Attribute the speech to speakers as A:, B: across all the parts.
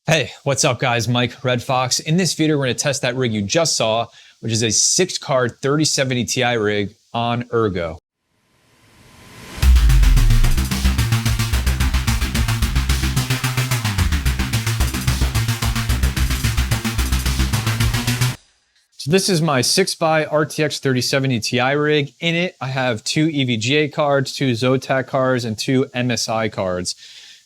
A: Hey, what's up guys? Mike Red Fox. In this video, we're going to test that rig you just saw, which is a 6-card 3070 Ti rig on Ergo. So this is my 6x RTX 3070 Ti rig. In it, I have 2 EVGA cards, 2 Zotac cards, and 2 MSI cards.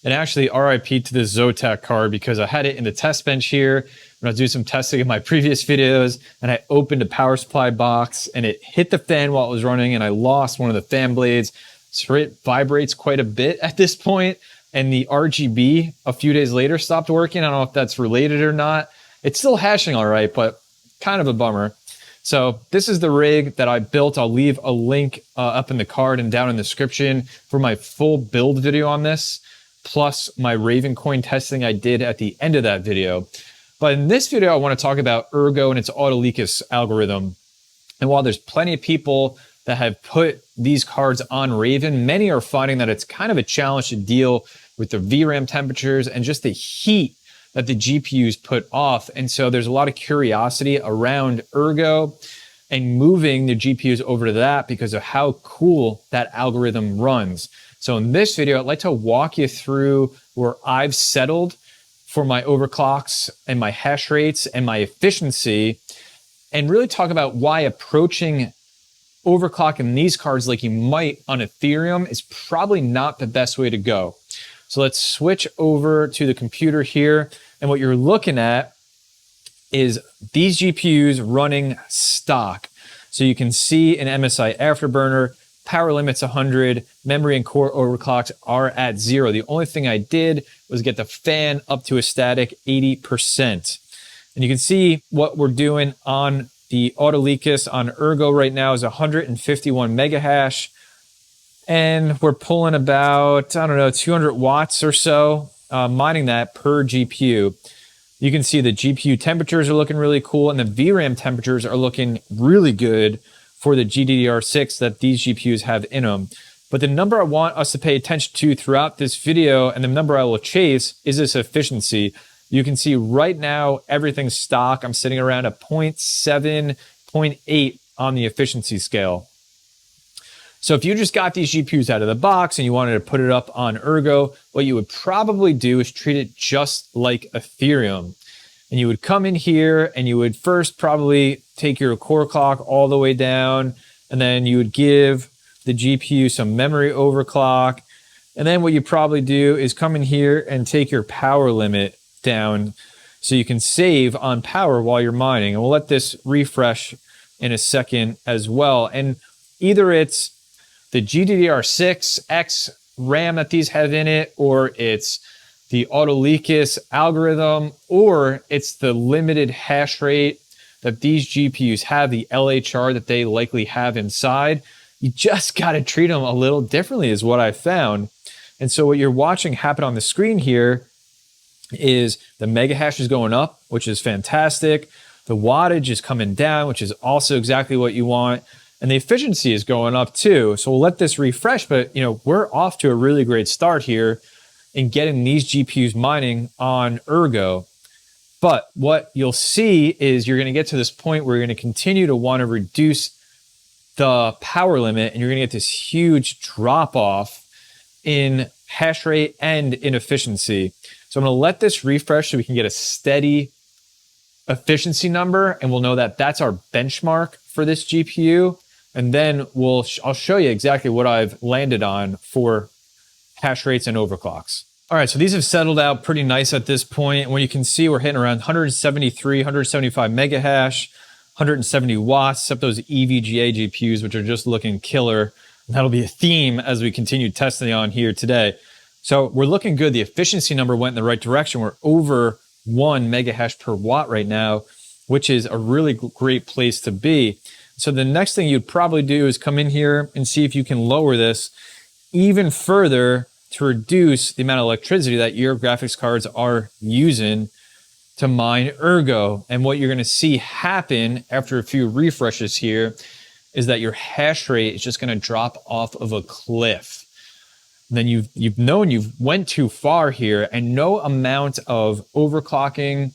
A: And actually, RIP to this Zotac card because I had it in the test bench here when I was doing some testing in my previous videos, and I opened a power supply box and it hit the fan while it was running, and I lost one of the fan blades. So it vibrates quite a bit at this point, and the RGB a few days later stopped working. I don't know if that's related or not. It's still hashing all right, but kind of a bummer. So this is the rig that I built. I'll leave a link up in the card and down in the description for my full build video on this, plus my Raven coin testing I did at the end of that video. But in this video, I want to talk about Ergo and its autolykos algorithm. And while there's plenty of people that have put these cards on Raven, many are finding that it's kind of a challenge to deal with the VRAM temperatures and just the heat that the GPUs put off. And so there's a lot of curiosity around Ergo and moving the GPUs over to that because of how cool that algorithm runs. So in this video, I'd like to walk you through where I've settled for my overclocks and my hash rates and my efficiency, and really talk about why approaching overclocking these cards like you might on Ethereum is probably not the best way to go. So let's switch over to the computer here. And what you're looking at is these GPUs running stock. So you can see an MSI Afterburner, power limit's 100, memory and core overclocks are at 0. The only thing I did was get the fan up to a static 80%. And you can see what we're doing on the autolykos on Ergo right now is 151 mega hash. And we're pulling about, 200 watts or so, mining that per GPU. You can see the GPU temperatures are looking really cool, and the VRAM temperatures are looking really good for the GDDR6 that these GPUs have in them. But the number I want us to pay attention to throughout this video, and the number I will chase, is this efficiency. You can see right now, everything's stock. I'm sitting around a 0.7, 0.8 on the efficiency scale. So if you just got these GPUs out of the box and you wanted to put it up on Ergo, what you would probably do is treat it just like Ethereum. And you would come in here and you would first probably take your core clock all the way down, and then you would give the GPU some memory overclock. And then what you probably do is come in here and take your power limit down so you can save on power while you're mining. And we'll let this refresh in a second as well. And either it's the GDDR6 X RAM that these have in it, or it's the autolykos algorithm, or it's the limited hash rate that these GPUs have, the LHR that they likely have inside. You just got to treat them a little differently is what I found. And so what you're watching happen on the screen here is the mega hash is going up, which is fantastic. The wattage is coming down, which is also exactly what you want. And the efficiency is going up too. So we'll let this refresh, but we're off to a really great start here in getting these GPUs mining on Ergo. But what you'll see is you're going to get to this point where you're going to continue to want to reduce the power limit, and you're going to get this huge drop off in hash rate and in efficiency. So I'm going to let this refresh so we can get a steady efficiency number, and we'll know that that's our benchmark for this GPU. And then I'll show you exactly what I've landed on for hash rates and overclocks. All right, so these have settled out pretty nice at this point. When you can see we're hitting around 173, 175 mega hash, 170 watts, except those EVGA GPUs, which are just looking killer. And that'll be a theme as we continue testing on here today. So we're looking good. The efficiency number went in the right direction. We're over 1 mega hash per watt right now, which is a really great place to be. So the next thing you'd probably do is come in here and see if you can lower this even further to reduce the amount of electricity that your graphics cards are using to mine Ergo. And what you're going to see happen after a few refreshes here is that your hash rate is just going to drop off of a cliff. then you've known you've went too far here, and no amount of overclocking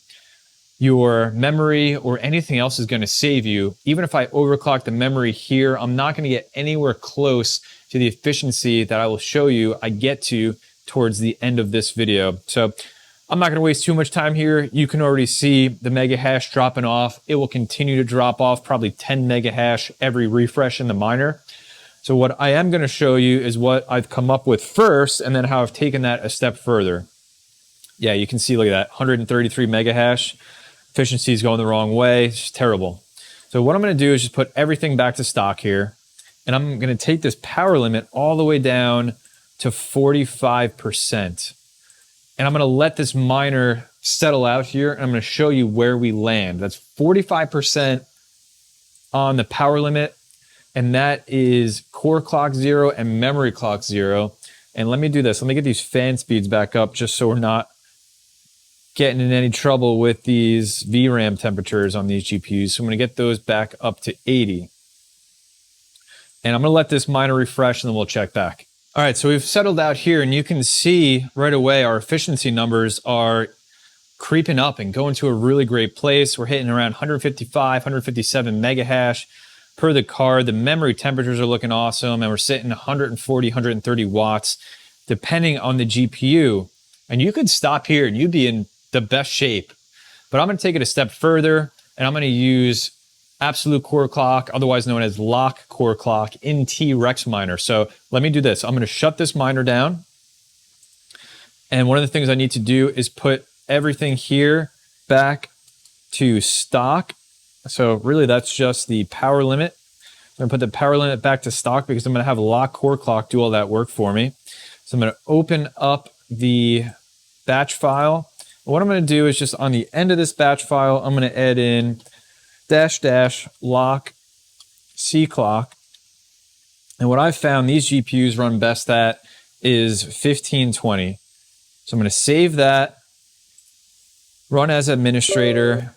A: your memory or anything else is going to save you. Even if I overclock the memory here, I'm not going to get anywhere close to the efficiency that I will show you I get to towards the end of this video. So I'm not going to waste too much time here. You can already see the mega hash dropping off. It will continue to drop off probably 10 mega hash every refresh in the miner. So what I am going to show you is what I've come up with first, and then how I've taken that a step further. Yeah, you can see, look at that, 133 mega hash. Efficiency is going the wrong way. It's just terrible. So what I'm going to do is just put everything back to stock here, and I'm going to take this power limit all the way down to 45%. And I'm going to let this miner settle out here, and I'm going to show you where we land. That's 45% on the power limit, and that is core clock 0 and memory clock 0. And let me do this. Let me get these fan speeds back up just so we're not getting in any trouble with these VRAM temperatures on these GPUs. So I'm going to get those back up to 80. And I'm going to let this miner refresh, and then we'll check back. All right, so we've settled out here, and you can see right away our efficiency numbers are creeping up and going to a really great place. We're hitting around 155, 157 mega hash per the card. The memory temperatures are looking awesome, and we're sitting 140, 130 watts, depending on the GPU. And you could stop here and you'd be in the best shape. But I'm going to take it a step further, and I'm going to use absolute core clock, otherwise known as lock core clock, in T-Rex miner. So let me do this. I'm going to shut this miner down. And one of the things I need to do is put everything here back to stock. So really that's just the power limit. I'm going to put the power limit back to stock because I'm going to have lock core clock do all that work for me. So I'm going to open up the batch file. What I'm going to do is just on the end of this batch file, I'm going to add in -- lock C clock. And what I've found these GPUs run best at is 1520. So I'm going to save that, run as administrator,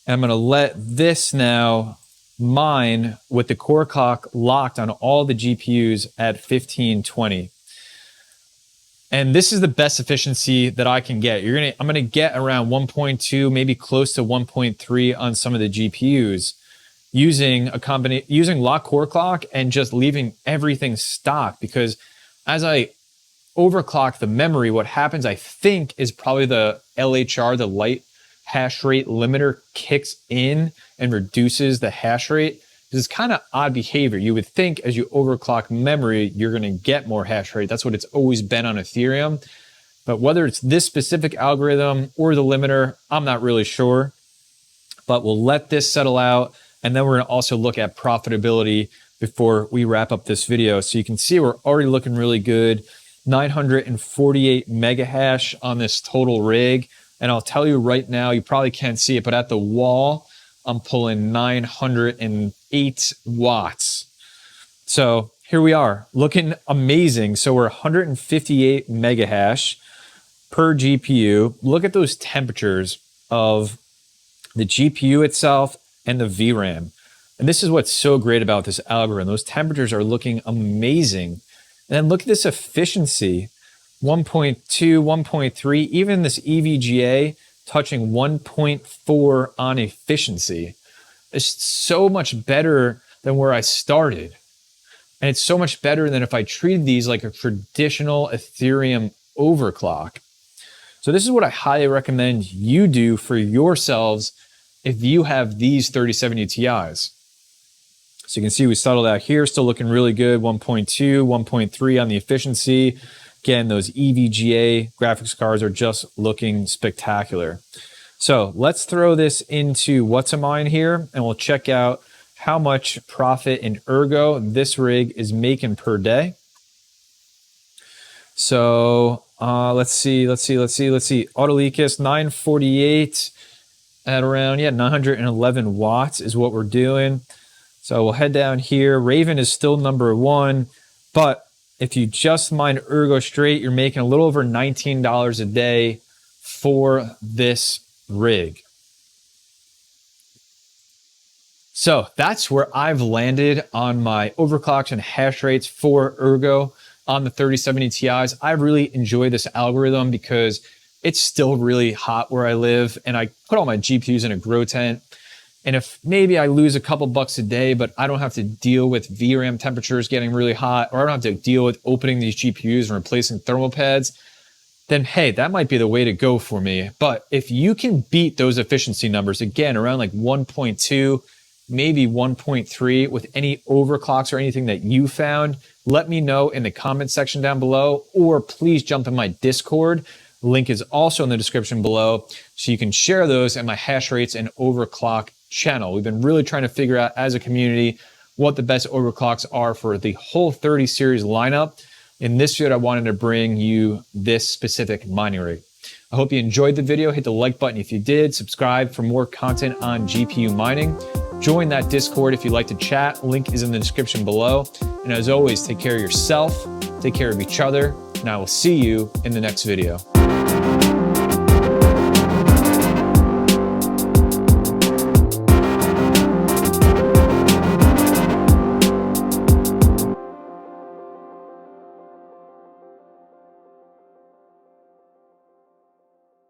A: and I'm going to let this now mine with the core clock locked on all the GPUs at 1520. And this is the best efficiency that I can get. I'm gonna get around 1.2, maybe close to 1.3 on some of the GPUs using lock core clock and just leaving everything stock. Because as I overclock the memory, what happens, I think, is probably the LHR, the light hash rate limiter, kicks in and reduces the hash rate. This is kind of odd behavior. You would think as you overclock memory, you're going to get more hash rate. That's what it's always been on Ethereum. But whether it's this specific algorithm or the limiter, I'm not really sure. But we'll let this settle out. And then we're going to also look at profitability before we wrap up this video. So you can see we're already looking really good. 948 mega hash on this total rig. And I'll tell you right now, you probably can't see it, but at the wall, I'm pulling 908 watts. So here we are, looking amazing. So we're 158 mega hash per GPU. Look at those temperatures of the GPU itself and the VRAM. And this is what's so great about this algorithm. Those temperatures are looking amazing. And then look at this efficiency, 1.2, 1.3, even this EVGA touching 1.4 on efficiency. It's so much better than where I started. And it's so much better than if I treated these like a traditional Ethereum overclock. So this is what I highly recommend you do for yourselves if you have these 3070 Ti's. So you can see we settled out here, still looking really good, 1.2, 1.3 on the efficiency. Again, those EVGA graphics cards are just looking spectacular. So let's throw this into what's a mine here, and we'll check out how much profit in Ergo this rig is making per day. So let's see. Autolykos 948 at around 911 watts is what we're doing. So we'll head down here. Raven is still number one, but if you just mine Ergo straight, you're making a little over $19 a day for this rig. So that's where I've landed on my overclocks and hash rates for Ergo. on the 3070 Ti's. I really enjoy this algorithm because it's still really hot where I live, and I put all my GPUs in a grow tent. And if maybe I lose a couple bucks a day, but I don't have to deal with VRAM temperatures getting really hot, or I don't have to deal with opening these GPUs and replacing thermal pads, then hey, that might be the way to go for me. But if you can beat those efficiency numbers, again, around like 1.2, maybe 1.3 with any overclocks or anything that you found, let me know in the comment section down below, or please jump in my Discord. Link is also in the description below, so you can share those in my Hashrates and Overclock channel. We've been really trying to figure out as a community what the best overclocks are for the whole 30 series lineup. In this video, I wanted to bring you this specific mining rig. I hope you enjoyed the video. Hit the like button if you did. Subscribe for more content on GPU mining. Join that Discord if you'd like to chat. Link is in the description below. And as always, take care of yourself, take care of each other, and I will see you in the next video.